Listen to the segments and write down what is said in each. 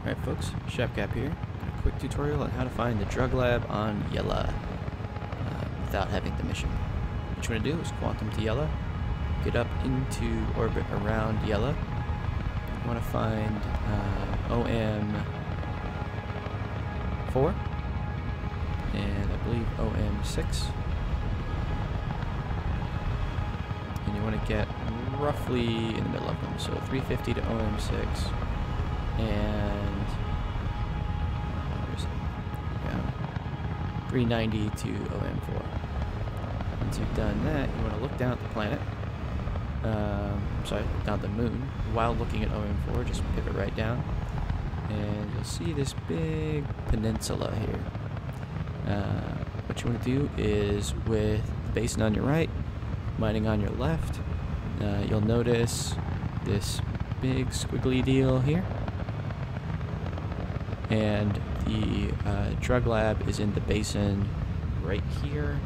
Alright folks, Chefcap here. A quick tutorial on how to find the drug lab on Yela without having the mission. What you want to do is quantum to Yela, get up into orbit around Yela. You want to find OM4 and I believe OM6. And you want to get roughly in the middle of them, so 350 to OM6. And where's it? Yeah, 390 to OM4. Once you've done that, you want to look down at the planet. Sorry, down at the moon. While looking at OM4, just pivot right down, and you'll see this big peninsula here. What you want to do is, with the basin on your right, mining on your left, you'll notice this big squiggly deal here. And the drug lab is in the basin right here,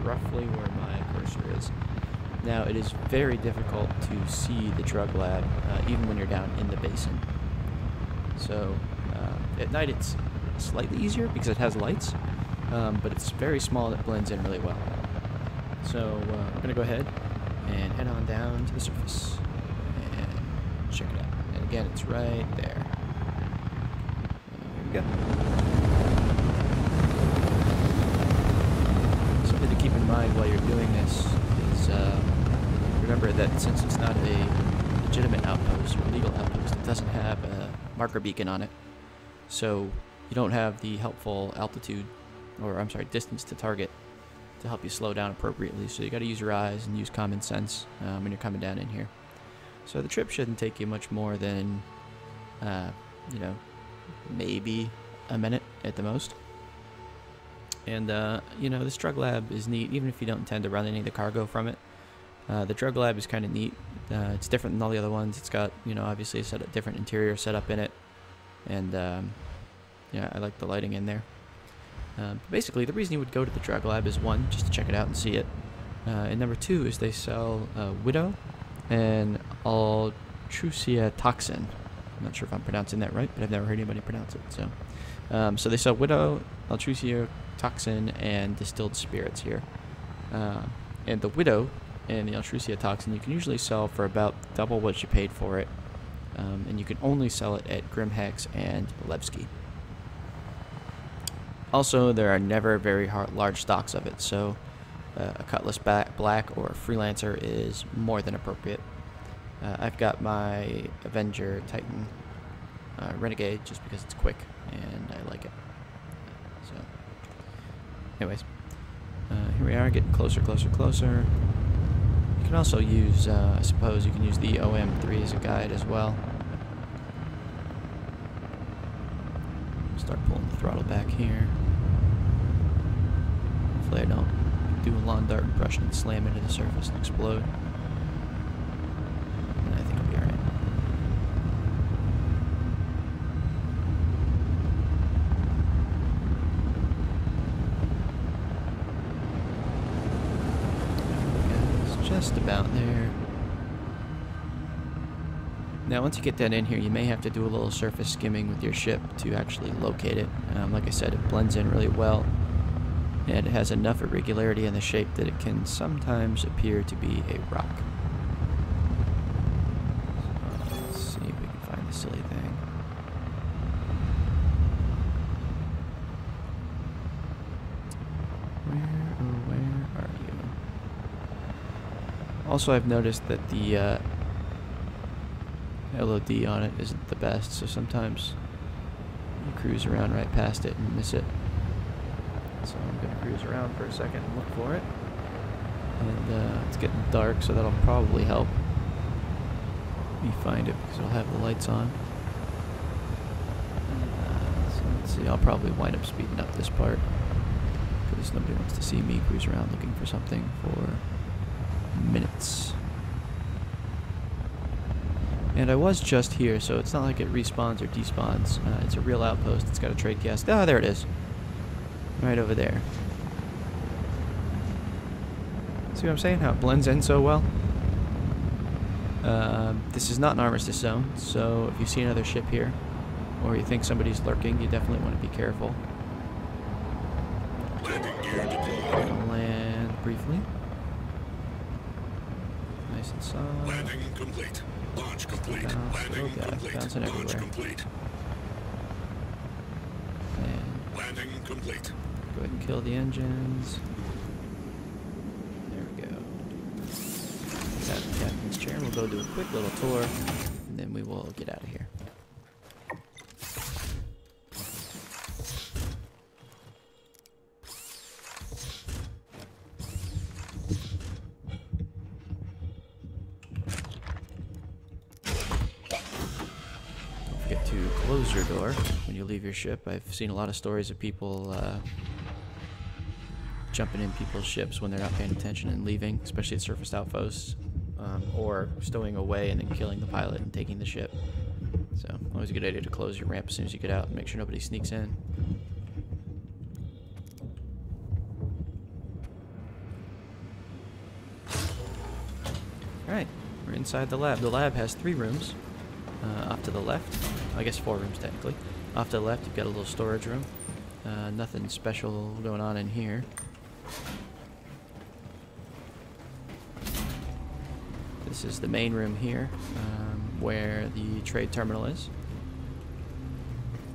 roughly where my cursor is. Now, it is very difficult to see the drug lab, even when you're down in the basin. So, at night it's slightly easier because it has lights, but it's very small and it blends in really well. So, I'm going to go ahead and head on down to the surface and check it out. And again, it's right there. Go. Something to keep in mind while you're doing this is remember that since it's not a legitimate outpost or legal outpost, it doesn't have a marker beacon on it, so you don't have the helpful altitude, or I'm sorry, distance to target to help you slow down appropriately. So you got to use your eyes and use common sense when you're coming down in here. So the trip shouldn't take you much more than you know, maybe a minute at the most. And you know, this drug lab is neat, even if you don't intend to run any of the cargo from it. The drug lab is kind of neat. It's different than all the other ones. It's got, you know, obviously a different interior setup in it, and yeah, I like the lighting in there. Basically, the reason you would go to the drug lab is, one, just to check it out and see it, and number two is they sell WiDoW and Altruciatoxin. I'm not sure if I'm pronouncing that right, but I've never heard anybody pronounce it. So, so they sell WiDoW, Altruciatoxin, and Distilled Spirits here. And the WiDoW and the Altruciatoxin you can usually sell for about double what you paid for it, and you can only sell it at GrimHEX and Levski. Also, there are never very large stocks of it, so a Cutlass Black or a Freelancer is more than appropriate. I've got my Avenger Titan Renegade just because it's quick and I like it. So, anyways, here we are, getting closer. You can also use, I suppose you can use the OM3 as a guide as well. Start pulling the throttle back here. Hopefully I don't do a lawn dart impression and slam into the surface and explode. I think I'll be alright. It's just about there. Now, once you get that in here, you may have to do a little surface skimming with your ship to actually locate it. Like I said, it blends in really well, and it has enough irregularity in the shape that it can sometimes appear to be a rock. Silly thing. Where are you? Also, I've noticed that the LOD on it isn't the best, so sometimes you cruise around right past it and miss it. So I'm going to cruise around for a second and look for it. And it's getting dark, so that'll probably help me find it because it'll have the lights on. So let's see, I'll probably wind up speeding up this part because nobody wants to see me cruise around looking for something for minutes. And I was just here, so it's not like it respawns or despawns. It's a real outpost. It's got a trade cast. Ah, there it is. Right over there. See what I'm saying? How it blends in so well? This is not an armistice zone, so if you see another ship here, or you think somebody's lurking, you definitely want to be careful. Landing gear deployed. Gonna land briefly. Nice and soft. Landing complete. Launch complete. Bounce. Landing Oh god, complete. bouncing Launch everywhere. complete. And Landing complete. go ahead and kill the engines. There we go. Got the captain's chair. We'll go do a quick little tour, and then we will get out of here. Forget to close your door when you leave your ship. I've seen a lot of stories of people jumping in people's ships when they're not paying attention and leaving, especially at surface outposts, or stowing away and then killing the pilot and taking the ship. So always a good idea to close your ramp as soon as you get out and make sure nobody sneaks in. Alright, we're inside the lab. The lab has 3 rooms. Off to the left, I guess 4 rooms technically. Off to the left, you've got a little storage room. Nothing special going on in here. This is the main room here, where the trade terminal is.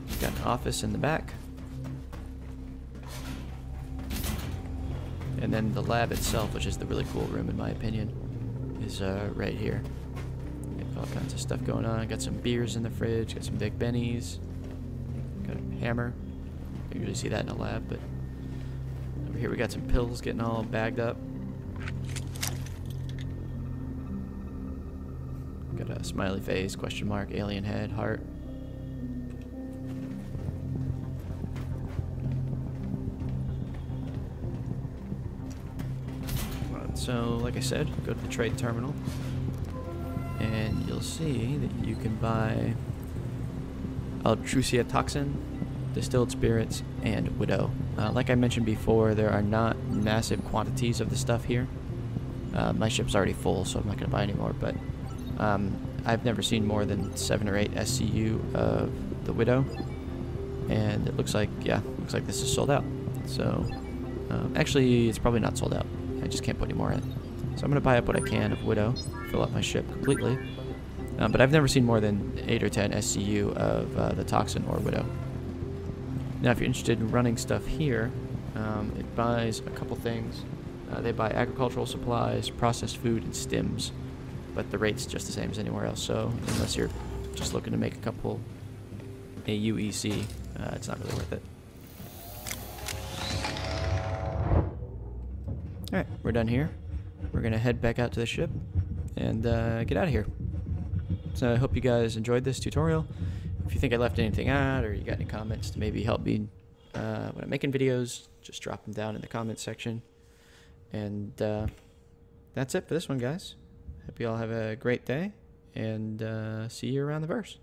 You've got an office in the back. And then the lab itself, which is the really cool room in my opinion, is right here. All kinds of stuff going on. Got some beers in the fridge, got some Big Bennies, got a hammer. You usually see that in a lab, but over here we got some pills getting all bagged up. Got a smiley face, question mark, alien head, heart. So, like I said, go to the trade terminal, and you'll see that you can buy Altruciatoxin, Distilled Spirits, and WiDoW. Like I mentioned before, there are not massive quantities of the stuff here. My ship's already full, so I'm not going to buy any more, but I've never seen more than 7 or 8 SCU of the WiDoW, and it looks like, yeah, looks like this is sold out. So, actually, it's probably not sold out. I just can't put any more in. So I'm going to buy up what I can of WiDoW, fill up my ship completely. But I've never seen more than 8 or 10 SCU of the Toxin or WiDoW. Now, if you're interested in running stuff here, it buys a couple things. They buy agricultural supplies, processed food, and Stims. But the rate's just the same as anywhere else, so unless you're just looking to make a couple AUEC, it's not really worth it. Alright, we're done here. We're going to head back out to the ship and get out of here. So I hope you guys enjoyed this tutorial. If you think I left anything out, or you got any comments to maybe help me when I'm making videos, just drop them down in the comments section. And that's it for this one, guys. Hope you all have a great day, and see you around the verse.